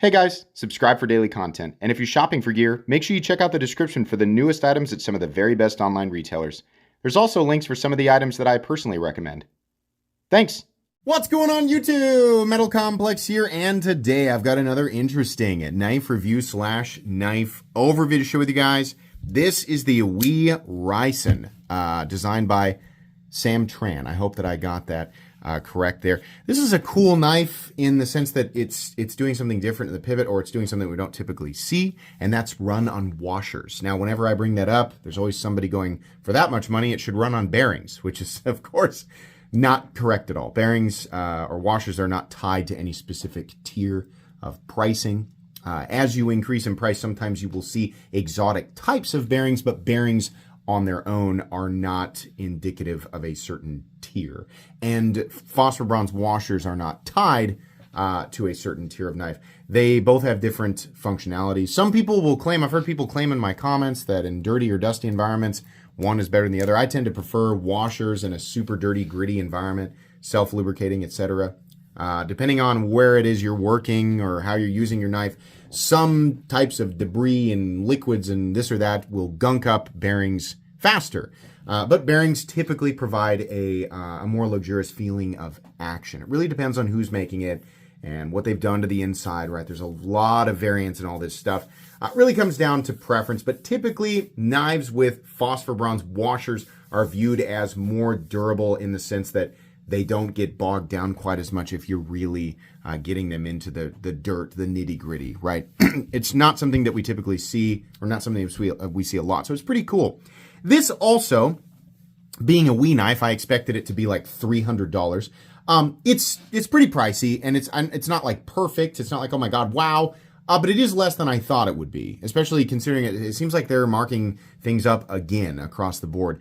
Hey guys, subscribe for daily content, and if you're shopping for gear, make sure you check out the description for the newest items at some of the very best online retailers. There's also links for some of the items that I personally recommend. Thanks! What's going on YouTube? Metal Complex here, and today I've got another interesting knife review slash knife overview to share with you guys. This is the WE Ryson, designed by Sam Tran. I hope that I got that correct there. This is a cool knife in the sense that it's doing something different in the pivot, or it's doing something we don't typically see, and that's run on washers. Now, whenever I bring that up, there's always somebody going, for that much money, it should run on bearings, which is, of course, not correct at all. Bearings or washers are not tied to any specific tier of pricing. As you increase in price, sometimes you will see exotic types of bearings, but bearings on their own are not indicative of a certain tier. And phosphor bronze washers are not tied to a certain tier of knife. They both have different functionalities. Some people will claim, I've heard people claim in my comments that in dirty or dusty environments, one is better than the other. I tend to prefer washers in a super dirty, gritty environment, self-lubricating, etc. Depending on where it is you're working or how you're using your knife, some types of debris and liquids and this or that will gunk up bearings faster. But bearings typically provide a more luxurious feeling of action. It really depends on who's making it and what they've done to the inside, right? There's a lot of variance in all this stuff. It really comes down to preference, but typically knives with phosphor bronze washers are viewed as more durable in the sense that they don't get bogged down quite as much if you're really getting them into the dirt, the nitty gritty, right? It's not something that we typically see, or not something that we see a lot. So it's pretty cool. This also, being a WE knife, I expected it to be like $300. It's pretty pricey, and it's not like perfect. It's not like, oh my God, wow. But it is less than I thought it would be, especially considering it seems like they're marking things up again across the board.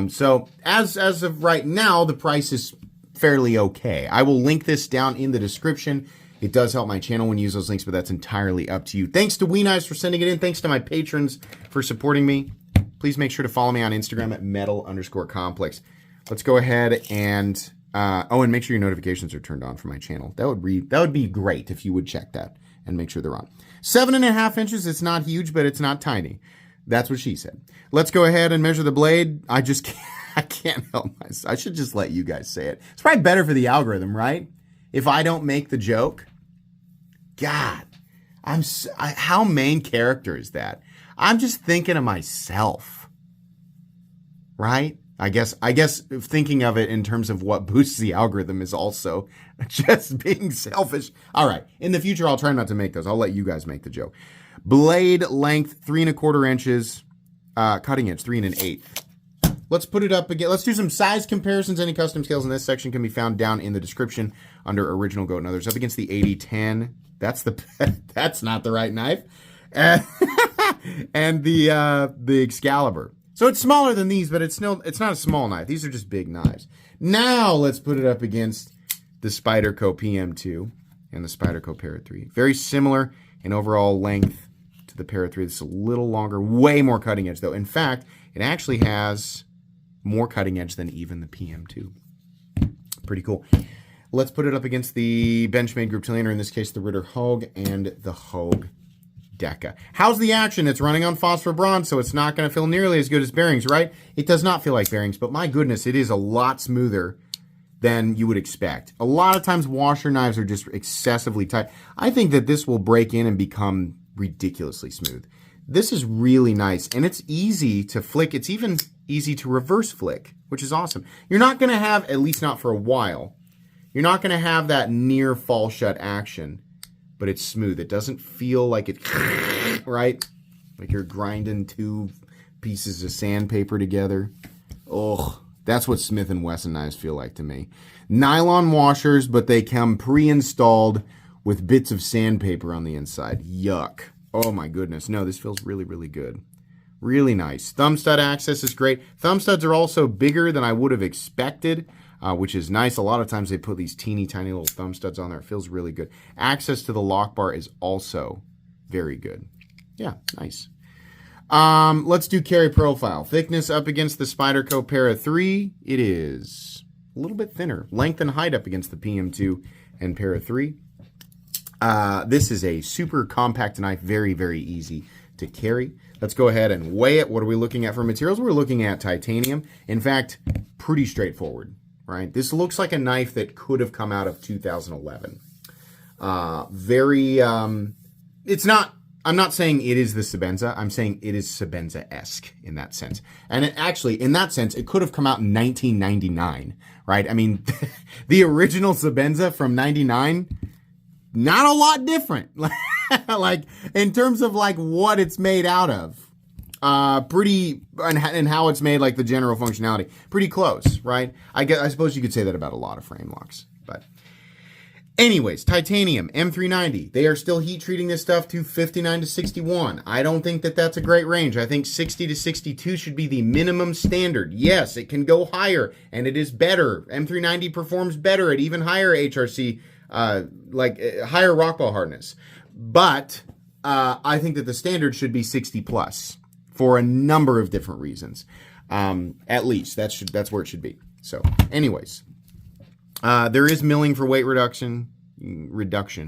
So as of right now, the price is fairly okay. I will link this down in the description. It does help my channel when you use those links, but that's entirely up to you. Thanks to WE Knives for sending it in. Thanks to my patrons for supporting me. Please make sure to follow me on Instagram at metal_complex. Let's go ahead and, and make sure your notifications are turned on for my channel. That would be great if you would check that and make sure they're on. 7.5 inches. It's not huge, but it's not tiny. That's what she said. Let's go ahead and measure the blade. I just can't. I can't help myself. I should just let you guys say it. It's probably better for the algorithm, right? If I don't make the joke. God, how main character is that? I'm just thinking of myself, right? I guess thinking of it in terms of what boosts the algorithm is also just being selfish. All right, in the future, I'll try not to make those. I'll let you guys make the joke. Blade length, 3¼ inches. Cutting edge, 3 1/8. Let's put it up again. Let's do some size comparisons. Any custom scales in this section can be found down in the description under Original Goat and Others. Up against the 8010. That's not the right knife. And the Excalibur. So it's smaller than these, but it's not a small knife. These are just big knives. Now let's put it up against the Spyderco PM2 and the Spyderco Para 3. Very similar in overall length to the Para 3. This is a little longer, way more cutting edge though. In fact, it actually has more cutting edge than even the PM2. Pretty cool. Let's put it up against the Benchmade Group Chilean, or in this case, the Ritter Hogue and the Hogue Deca. How's the action? It's running on phosphor bronze, so it's not going to feel nearly as good as bearings, right? It does not feel like bearings, but my goodness, it is a lot smoother than you would expect. A lot of times washer knives are just excessively tight. I think that this will break in and become ridiculously smooth. This is really nice, and it's easy to flick. It's even easy to reverse flick, which is awesome. You're not going to have, at least not for a while, you're not going to have that near fall shut action, but it's smooth. It doesn't feel like it, right? Like you're grinding two pieces of sandpaper together. Oh, that's what Smith & Wesson knives feel like to me. Nylon washers, but they come pre-installed with bits of sandpaper on the inside. Yuck. Oh my goodness. No, this feels really, really good. Really nice. Thumb stud access is great. Thumb studs are also bigger than I would have expected, which is nice. A lot of times they put these teeny tiny little thumb studs on there. It feels really good. Access to the lock bar is also very good. Yeah, nice. Let's do carry profile. Thickness up against the Spyderco Para 3. It is a little bit thinner. Length and height up against the PM2 and Para 3. This is a super compact knife, very, very easy to carry. Let's go ahead and weigh it. What are we looking at for materials? We're looking at titanium. In fact, pretty straightforward, right? This looks like a knife that could have come out of 2011. It's not, I'm not saying it is the Sebenza. I'm saying it is Sebenza-esque in that sense. And it actually, in that sense, it could have come out in 1999, right? I mean, the original Sebenza from 99, not a lot different. Like, in terms of like what it's made out of, and how it's made, like the general functionality, pretty close, right? I suppose you could say that about a lot of frame locks, but anyways, titanium, M390. They are still heat treating this stuff to 59 to 61. I don't think that that's a great range. I think 60 to 62 should be the minimum standard. Yes, it can go higher, and it is better. M390 performs better at even higher HRC, higher rockball hardness. But I think that the standard should be 60 plus for a number of different reasons. At least that's where it should be. So, anyways, there is milling for weight reduction.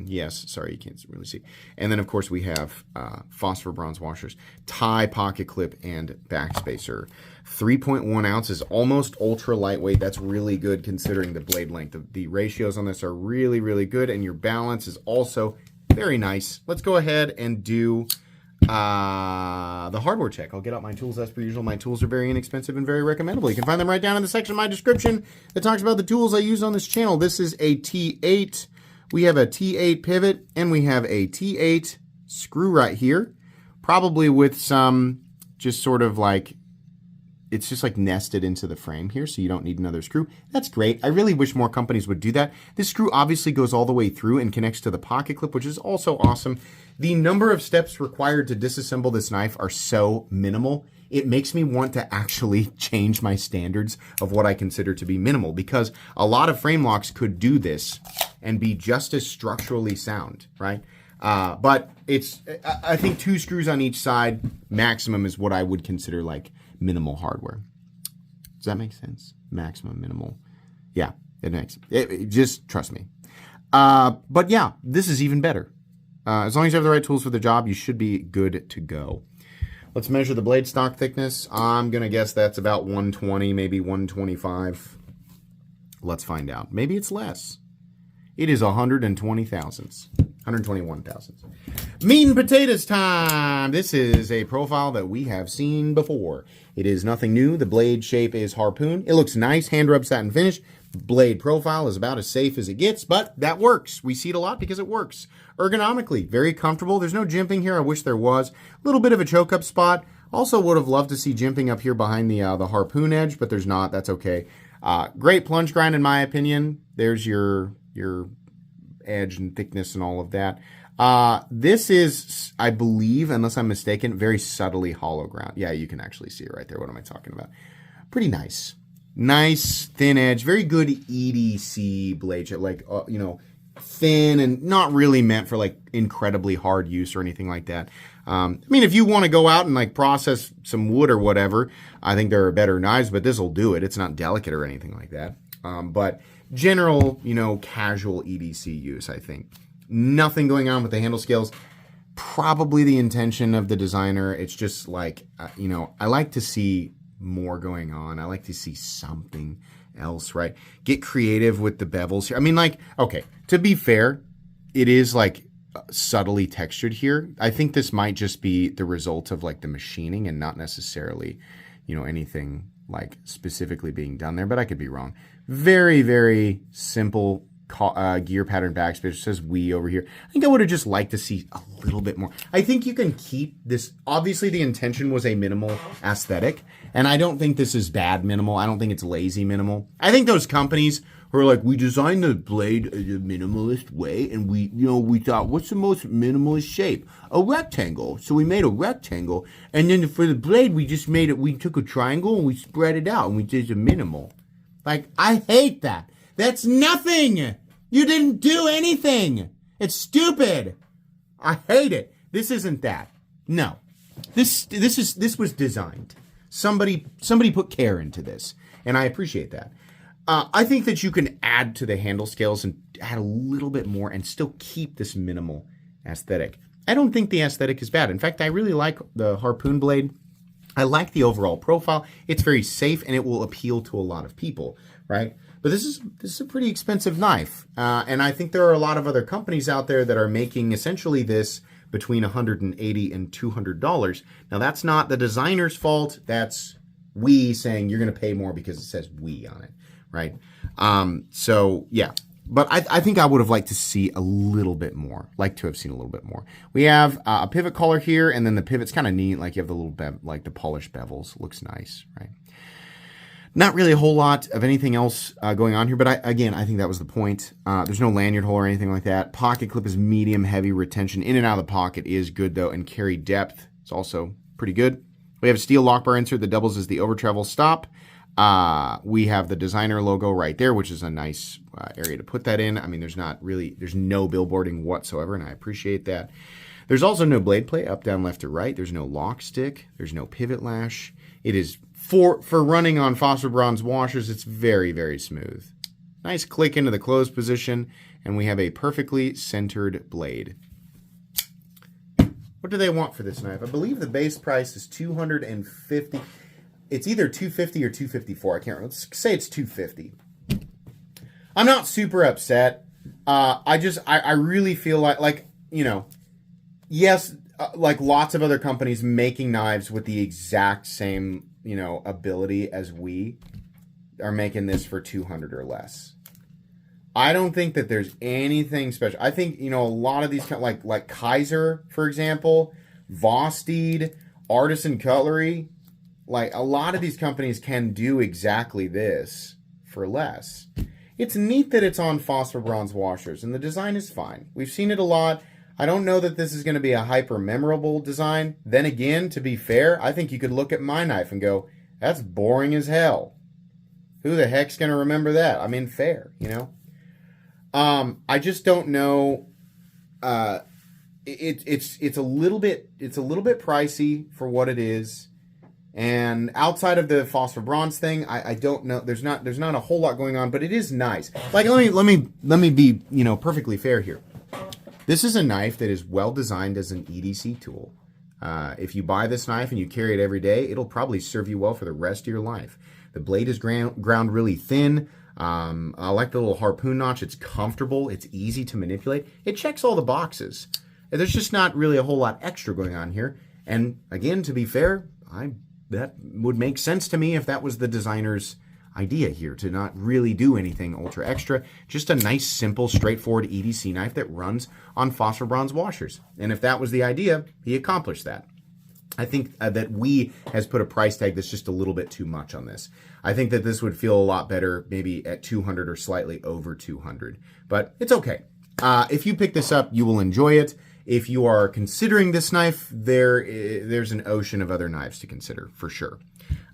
Yes, sorry, you can't really see. And then, of course, we have phosphor bronze washers, tie, pocket clip, and backspacer. 3.1 ounces, almost ultra lightweight. That's really good considering the blade length. The ratios on this are really, really good, and your balance is also very nice. Let's go ahead and do the hardware check. I'll get out my tools as per usual. My tools are very inexpensive and very recommendable. You can find them right down in the section of my description that talks about the tools I use on this channel. This is a T8. We have a T8 pivot, and we have a T8 screw right here, probably with some just sort of like, it's just like nested into the frame here, so you don't need another screw. That's great. I really wish more companies would do that. This screw obviously goes all the way through and connects to the pocket clip, which is also awesome. The number of steps required to disassemble this knife are so minimal. It makes me want to actually change my standards of what I consider to be minimal, because a lot of frame locks could do this and be just as structurally sound, right? But I think 2 screws on each side maximum is what I would consider like minimal hardware. Does that make sense? Maximum, minimal. Yeah, it makes it. Just trust me. But yeah, this is even better. As long as you have the right tools for the job, you should be good to go. Let's measure the blade stock thickness. I'm going to guess that's about 120, maybe 125. Let's find out. Maybe it's less. It is 120 thousandths. 121 thousandths. Meat and potatoes time. This is a profile that we have seen before. It is nothing new. The blade shape is harpoon. It looks nice. Hand rub satin finish. Blade profile is about as safe as it gets, but that works. We see it a lot because it works. Ergonomically, very comfortable. There's no jimping here. I wish there was. A little bit of a choke up spot. Also would have loved to see jimping up here behind the harpoon edge, but there's not. That's okay. Great plunge grind in my opinion. There's your edge and thickness and all of that. This is, I believe, unless I'm mistaken, very subtly hollow ground. Yeah, you can actually see it right there. What am I talking about? Pretty nice. Nice, thin edge. Very good EDC blade shape. Like, thin and not really meant for, like, incredibly hard use or anything like that. I mean, if you want to go out and, like, process some wood or whatever, I think there are better knives, but this will do it. It's not delicate or anything like that. But general, casual EDC use, I think. Nothing going on with the handle scales. Probably the intention of the designer. It's just like, I like to see more going on. I like to see something else, right? Get creative with the bevels here. I mean, like, okay, to be fair, it is like subtly textured here. I think this might just be the result of like the machining and not necessarily, anything like specifically being done there, but I could be wrong. Very, very simple gear pattern backspacer. It says WE over here. I think I would have just liked to see a little bit more. I think you can keep this. Obviously, the intention was a minimal aesthetic, and I don't think this is bad minimal. I don't think it's lazy minimal. I think those companies who are like, we designed the blade a minimalist way, and we thought, what's the most minimalist shape? A rectangle. So we made a rectangle, and then for the blade, we just made it. We took a triangle and we spread it out, and we did a minimal. Like, I hate that. That's nothing. You didn't do anything. It's stupid. I hate it. This isn't that. No. This was designed. Somebody put care into this, and I appreciate that. I think that you can add to the handle scales and add a little bit more and still keep this minimal aesthetic. I don't think the aesthetic is bad. In fact, I really like the harpoon blade. I like the overall profile. It's very safe and it will appeal to a lot of people, right? But this is a pretty expensive knife. And I think there are a lot of other companies out there that are making essentially this between $180 and $200. Now, that's not the designer's fault. That's WE saying you're going to pay more because it says WE on it, right? So, yeah. But I think I would have liked to see a little bit more, like to have seen a little bit more. We have a pivot collar here, and then the pivot's kind of neat. Like you have the little, like the polished bevels. Looks nice, right? Not really a whole lot of anything else going on here, but again, I think that was the point. There's no lanyard hole or anything like that. Pocket clip is medium heavy. Retention in and out of the pocket is good, though, and carry depth is also pretty good. We have a steel lock bar insert that doubles as the over travel stop. We have the designer logo right there, which is a nice area to put that in. I mean, there's no billboarding whatsoever, and I appreciate that. There's also no blade play, up, down, left, or right. There's no lock stick. There's no pivot lash. It is for running on phosphor bronze washers. It's very, very smooth. Nice click into the close position, and we have a perfectly centered blade. What do they want for this knife? I believe the base price is $250. It's either $250 or $254. I can't remember. Let's say it's $250. I'm not super upset. I really feel like, you know, yes, like lots of other companies making knives with the exact same, you know, ability as we are making this for $200 or less. I don't think that there's anything special. I think, you know, a lot of these, like Kaiser, for example, Vosteed, Artisan Cutlery, like a lot of these companies can do exactly this for less. It's neat that it's on phosphor bronze washers, and the design is fine. We've seen it a lot. I don't know that this is going to be a hyper memorable design. Then again, to be fair, I think you could look at my knife and go, that's boring as hell. Who the heck's going to remember that? I mean, fair, you know? I just don't know. It's a little bit pricey for what it is. And outside of the phosphor bronze thing, I don't know. There's not a whole lot going on, but it is nice. Like let me be, you know, perfectly fair here. This is a knife that is well designed as an EDC tool. If you buy this knife and you carry it every day, it'll probably serve you well for the rest of your life. The blade is ground really thin. I like the little harpoon notch. It's comfortable. It's easy to manipulate. It checks all the boxes. There's just not really a whole lot extra going on here. And again, to be fair, that would make sense to me if that was the designer's idea here, to not really do anything ultra extra. Just a nice, simple, straightforward EDC knife that runs on phosphor bronze washers. And if that was the idea, he accomplished that. I think that WE has put a price tag that's just a little bit too much on this. I think that this would feel a lot better maybe at $200 or slightly over $200. But it's okay. If you pick this up, you will enjoy it. If you are considering this knife, there's an ocean of other knives to consider, for sure.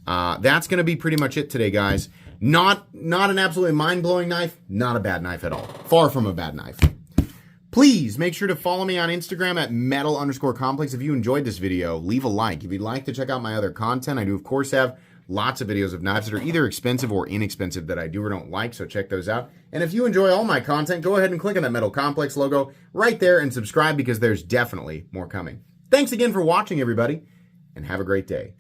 That's going to be pretty much it today, guys. Not an absolutely mind-blowing knife, not a bad knife at all. Far from a bad knife. Please make sure to follow me on Instagram at metal_complex. If you enjoyed this video, leave a like. If you'd like to check out my other content, I do, of course, have lots of videos of knives that are either expensive or inexpensive that I do or don't like, so check those out. And if you enjoy all my content, go ahead and click on that Metal Complex logo right there and subscribe, because there's definitely more coming. Thanks again for watching, everybody, and have a great day.